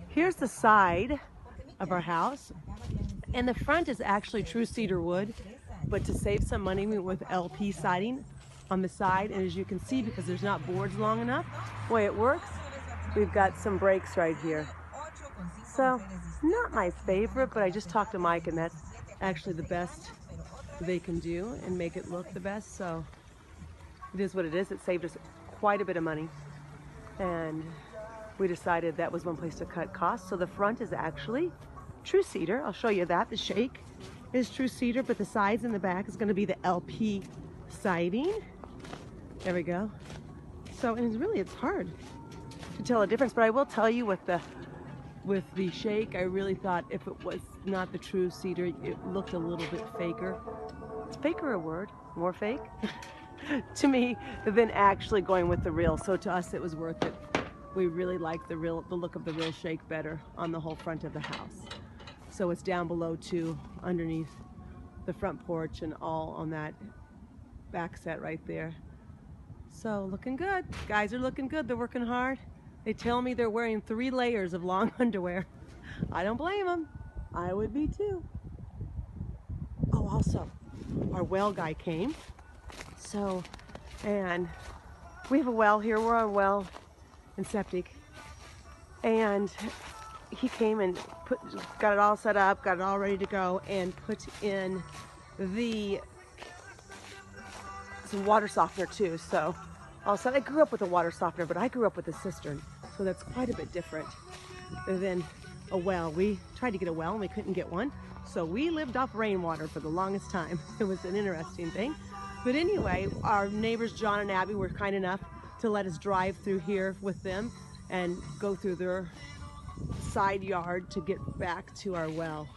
Here's the side of our house, and the front is actually true cedar wood, but to save some money, we went with LP siding on the side. And as you can see, because there's not boards long enough, the way it works, we've got some breaks right here. So, not my favorite, but I just talked to Mike, and that's actually the best they can do and make it look the best. So, it is what it is. It saved us quite a bit of money, and we decided that was one place to cut costs. So the front is actually true cedar. I'll show you that. The shake is true cedar, but the sides and the back is going to be the LP siding. There we go. So, and it's hard to tell a difference, but I will tell you with the shake, I really thought if it was not the true cedar, it looked a little bit faker. Is faker a word? More fake? To me, than actually going with the real. So to us, it was worth it. We really like the look of the real shake better on the whole front of the house. So it's down below too, underneath the front porch and all on that back set right there. So looking good. Guys are looking good. They're working hard. They tell me they're wearing 3 layers of long underwear. I don't blame them. I would be too. Oh, also, our well guy came. So, and we have a well here. We're on well and septic. And he came and got it all set up, got it all ready to go, and put in some water softener too. So all of a sudden, I grew up with a water softener, but I grew up with a cistern. So that's quite a bit different than a well. We tried to get a well and we couldn't get one. So we lived off rainwater for the longest time. It was an interesting thing. But anyway, our neighbors, John and Abby, were kind enough to let us drive through here with them and go through their side yard to get back to our well.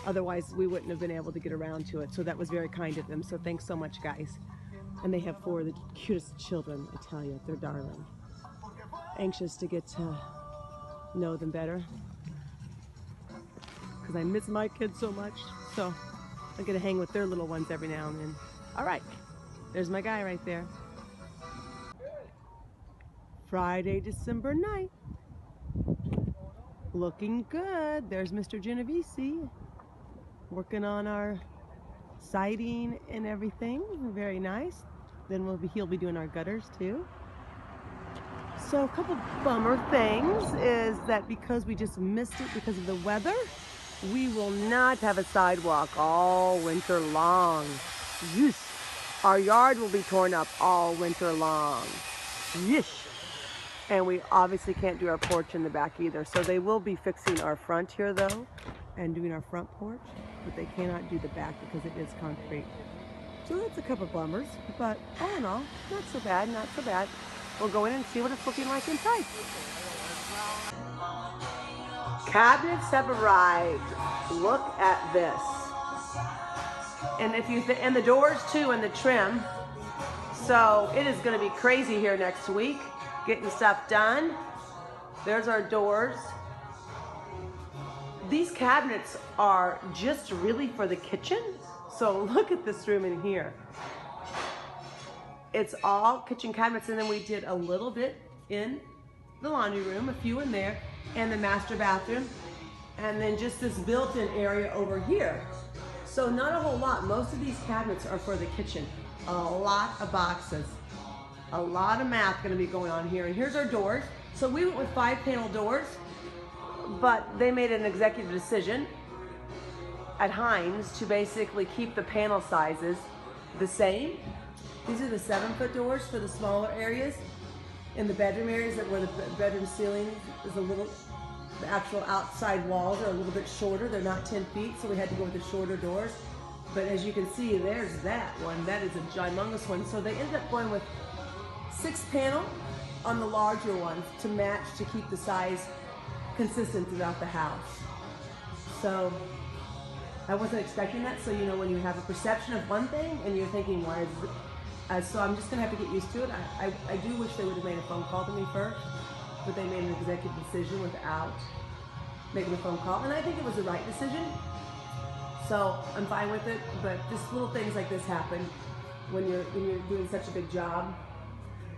Otherwise, we wouldn't have been able to get around to it. So that was very kind of them. So thanks so much, guys. And they have 4 of the cutest children, I tell you. They're darling. Anxious to get to know them better, because I miss my kids so much. So I get to hang with their little ones every now and then. All right, there's my guy right there. Friday, December 9th. Looking good. There's Mr. Genovese working on our siding and everything. Very nice. Then he'll be doing our gutters too. So a couple bummer things is that because we just missed it because of the weather, we will not have a sidewalk all winter long. Yeesh. Our yard will be torn up all winter long. Yeesh. And we obviously can't do our porch in the back either. So they will be fixing our front here though and doing our front porch, but they cannot do the back because it is concrete. So that's a couple bummers, but all in all, not so bad, not so bad. We'll go in and see what it's looking like inside. Cabinets have arrived. Look at this. And and the doors too, and the trim. So it is going to be crazy here next week, getting stuff done. There's our doors. These cabinets are just really for the kitchen. So look at this room in here. It's all kitchen cabinets, and then we did a little bit in the laundry room, a few in there, and the master bathroom, and then just this built-in area over here. So not a whole lot. Most of these cabinets are for the kitchen. A lot of boxes. A lot of math going to be going on here. And here's our doors. So we went with 5-panel doors, but they made an executive decision at Hines to basically keep the panel sizes the same. These are the 7-foot doors for the smaller areas. In the bedroom areas where the bedroom ceiling is the actual outside walls are a little bit shorter. They're not 10 feet, so we had to go with the shorter doors. But as you can see, there's that one. That is a ginormous one. So they ended up going with 6-panel on the larger ones to match, to keep the size consistent throughout the house. So I wasn't expecting that. So, you know, when you have a perception of one thing and you're thinking, why is it? So I'm just going to have to get used to it. I do wish they would have made a phone call to me first, but they made an executive decision without making a phone call. And I think it was the right decision. So I'm fine with it, but just little things like this happen when you're doing such a big job.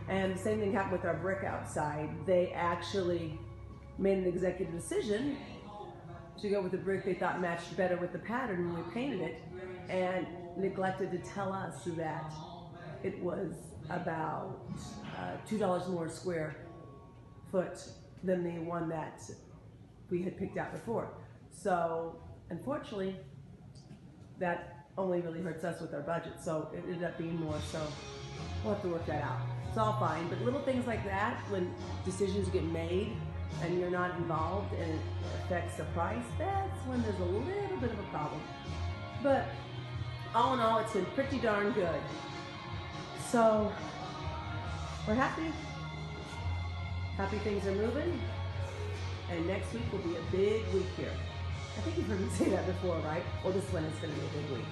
And the same thing happened with our brick outside. They actually made an executive decision to go with the brick they thought matched better with the pattern when we painted it, and neglected to tell us that it was about $2 more square foot than the one that we had picked out before. So unfortunately, that only really hurts us with our budget. So it ended up being more, so we'll have to work that out. It's all fine, but little things like that, when decisions get made and you're not involved and it affects the price, that's when there's a little bit of a problem. But all in all, it's been pretty darn good. So we're happy. Happy things are moving. And next week will be a big week here. I think you've heard me say that before, right? Well, this one is going to be a big week.